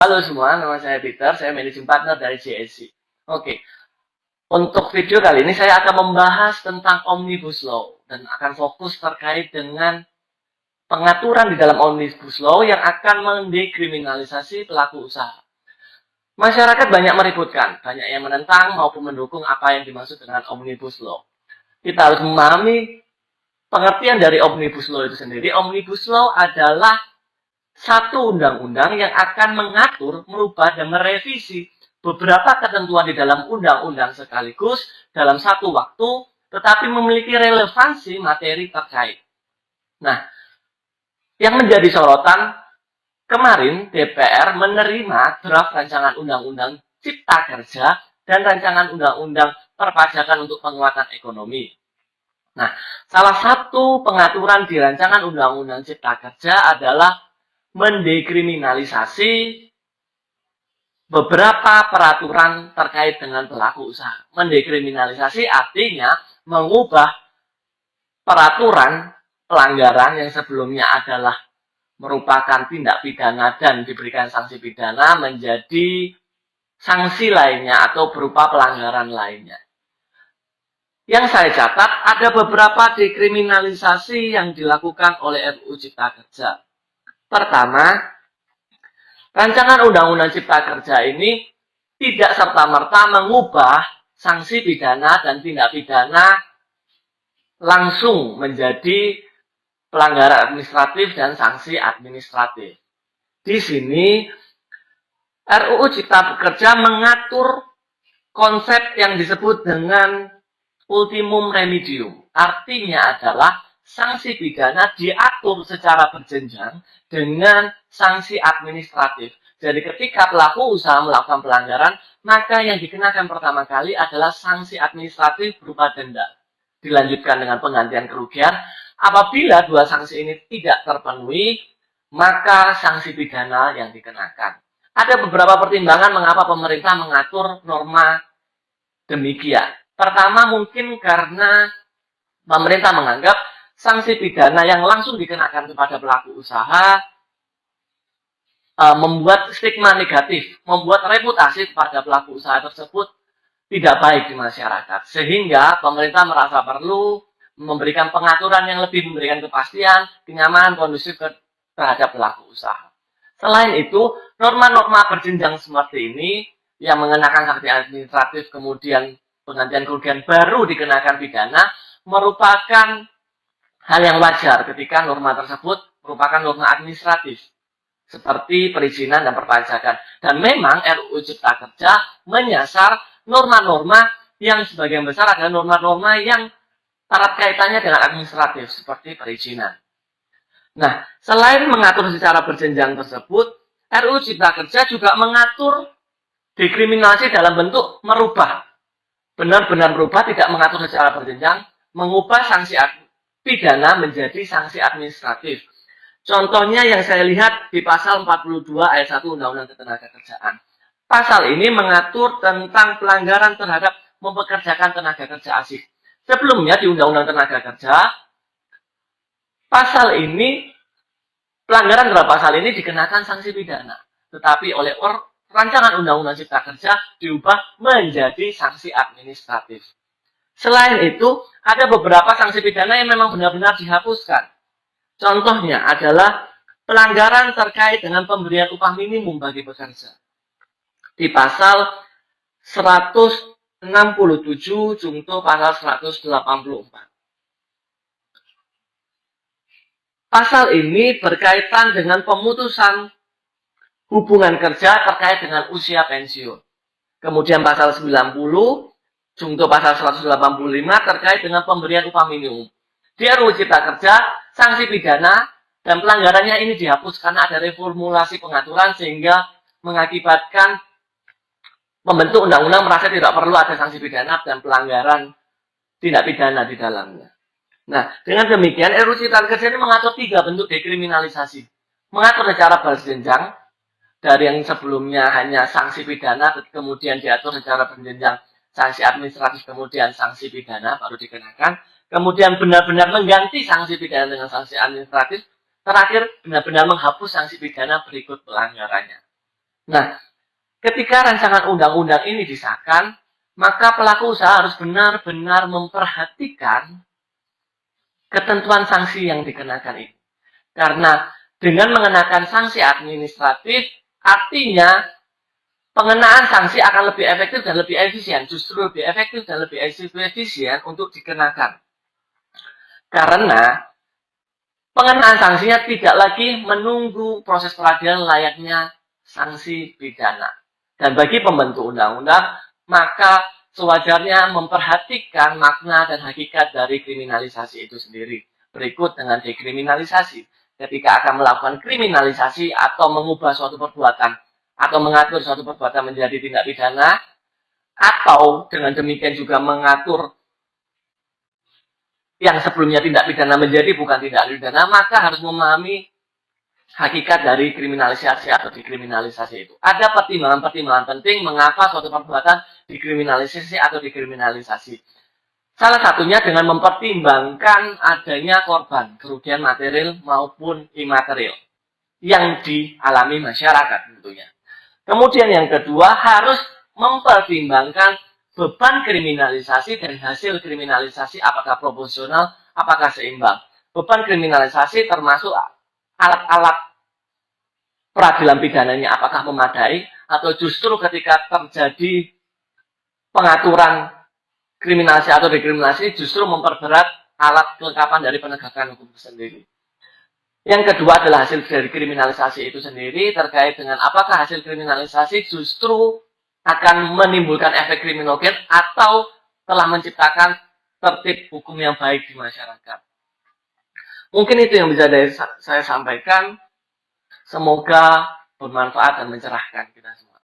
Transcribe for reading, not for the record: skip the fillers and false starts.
Halo semua, nama saya Peter, saya managing partner dari JSC. Oke, untuk video kali ini saya akan membahas tentang Omnibus Law dan akan fokus terkait dengan pengaturan di dalam Omnibus Law yang akan mendekriminalisasi pelaku usaha. Masyarakat banyak meributkan, banyak yang menentang maupun mendukung apa yang dimaksud dengan Omnibus Law. Kita harus memahami pengertian dari Omnibus Law itu sendiri. Omnibus Law adalah satu undang-undang yang akan mengatur, merubah, dan merevisi beberapa ketentuan di dalam undang-undang sekaligus dalam satu waktu, tetapi memiliki relevansi materi terkait. Nah, yang menjadi sorotan, kemarin DPR menerima draft rancangan undang-undang Cipta Kerja dan rancangan undang-undang perpajakan untuk penguatan ekonomi. Nah, salah satu pengaturan di rancangan undang-undang Cipta Kerja adalah mendekriminalisasi beberapa peraturan terkait dengan pelaku usaha. Mendekriminalisasi artinya mengubah peraturan pelanggaran yang sebelumnya adalah merupakan tindak pidana dan diberikan sanksi pidana menjadi sanksi lainnya atau berupa pelanggaran lainnya. Yang saya catat, ada beberapa dekriminalisasi yang dilakukan oleh RUU Cipta Kerja. Pertama, rancangan Undang-Undang Cipta Kerja ini tidak serta-merta mengubah sanksi pidana dan tindak pidana langsung menjadi pelanggaran administratif dan sanksi administratif. Di sini, RUU Cipta Kerja mengatur konsep yang disebut dengan ultimum remedium. Artinya adalah sanksi pidana diatur secara berjenjang dengan sanksi administratif. Jadi ketika pelaku usaha melakukan pelanggaran, maka yang dikenakan pertama kali adalah sanksi administratif berupa denda. Dilanjutkan dengan penggantian kerugian. Apabila dua sanksi ini tidak terpenuhi, maka sanksi pidana yang dikenakan. Ada beberapa pertimbangan mengapa pemerintah mengatur norma demikian. Pertama, mungkin karena pemerintah menganggap sanksi pidana yang langsung dikenakan kepada pelaku usaha membuat stigma negatif, membuat reputasi kepada pelaku usaha tersebut tidak baik di masyarakat. Sehingga pemerintah merasa perlu memberikan pengaturan yang lebih memberikan kepastian, kenyamanan, kondusif terhadap pelaku usaha. Selain itu, norma-norma berjenjang seperti ini yang mengenakan sanksi administratif kemudian penggantian kerugian baru dikenakan pidana merupakan hal yang wajar ketika norma tersebut merupakan norma administratif seperti perizinan dan perpajakan. Dan memang RUU Cipta Kerja menyasar norma-norma yang sebagian besar adalah norma-norma yang erat kaitannya dengan administratif seperti perizinan. Nah, selain mengatur secara berjenjang tersebut, RUU Cipta Kerja juga mengatur dekriminalisasi dalam bentuk merubah. Benar-benar merubah, tidak mengatur secara berjenjang, mengubah sanksi pidana menjadi sanksi administratif. Contohnya yang saya lihat di pasal 42 ayat 1 Undang-Undang Ketenagakerjaan. Pasal ini mengatur tentang pelanggaran terhadap mempekerjakan tenaga kerja asing. Sebelumnya di Undang-Undang Tenaga Kerja, pasal ini, pelanggaran terhadap pasal ini dikenakan sanksi pidana. Tetapi oleh rancangan Undang-Undang Cipta Kerja diubah menjadi sanksi administratif. Selain itu, ada beberapa sanksi pidana yang memang benar-benar dihapuskan. Contohnya adalah pelanggaran terkait dengan pemberian upah minimum bagi pekerja. Di pasal 167 junto pasal 184. Pasal ini berkaitan dengan pemutusan hubungan kerja terkait dengan usia pensiun. Kemudian pasal 90 junto pasal 185 terkait dengan pemberian upah minimum. Di RUU Cipta Kerja, sanksi pidana dan pelanggarannya ini dihapus karena ada reformulasi pengaturan sehingga mengakibatkan pembentuk undang-undang merasa tidak perlu ada sanksi pidana dan pelanggaran tindak pidana di dalamnya. Nah, dengan demikian RUU Cipta Kerja ini mengatur 3 bentuk dekriminalisasi. Mengatur secara berjenjang, dari yang sebelumnya hanya sanksi pidana, kemudian diatur secara berjenjang sanksi administratif, kemudian sanksi pidana baru dikenakan. Kemudian benar-benar mengganti sanksi pidana dengan sanksi administratif. Terakhir, benar-benar menghapus sanksi pidana berikut pelanggarannya. Nah, ketika rancangan undang-undang ini disahkan, maka pelaku usaha harus benar-benar memperhatikan ketentuan sanksi yang dikenakan ini. Karena dengan mengenakan sanksi administratif, artinya pengenaan sanksi akan lebih efektif dan lebih efisien. Justru lebih efektif dan lebih efisien untuk dikenakan. Karena pengenaan sanksinya tidak lagi menunggu proses peradilan layaknya sanksi pidana. Dan bagi pembentuk undang-undang, maka sewajarnya memperhatikan makna dan hakikat dari kriminalisasi itu sendiri. Berikut dengan dekriminalisasi. Ketika akan melakukan kriminalisasi atau mengubah suatu perbuatan atau mengatur suatu perbuatan menjadi tindak pidana, atau dengan demikian juga mengatur yang sebelumnya tindak pidana menjadi bukan tindak pidana, maka harus memahami hakikat dari kriminalisasi atau dekriminalisasi itu. Ada pertimbangan-pertimbangan penting mengapa suatu perbuatan dikriminalisasi atau dekriminalisasi. Salah satunya dengan mempertimbangkan adanya korban, kerugian material maupun imaterial yang dialami masyarakat tentunya. Kemudian yang kedua harus mempertimbangkan beban kriminalisasi dan hasil kriminalisasi apakah proporsional, apakah seimbang. Beban kriminalisasi termasuk alat-alat peradilan pidananya apakah memadai atau justru ketika terjadi pengaturan kriminalisasi atau dekriminalisasi justru memperberat alat kelengkapan dari penegakan hukum sendiri. Yang kedua adalah hasil dari kriminalisasi itu sendiri terkait dengan apakah hasil kriminalisasi justru akan menimbulkan efek kriminogen atau telah menciptakan tertib hukum yang baik di masyarakat. Mungkin itu yang bisa saya sampaikan. Semoga bermanfaat dan mencerahkan kita semua.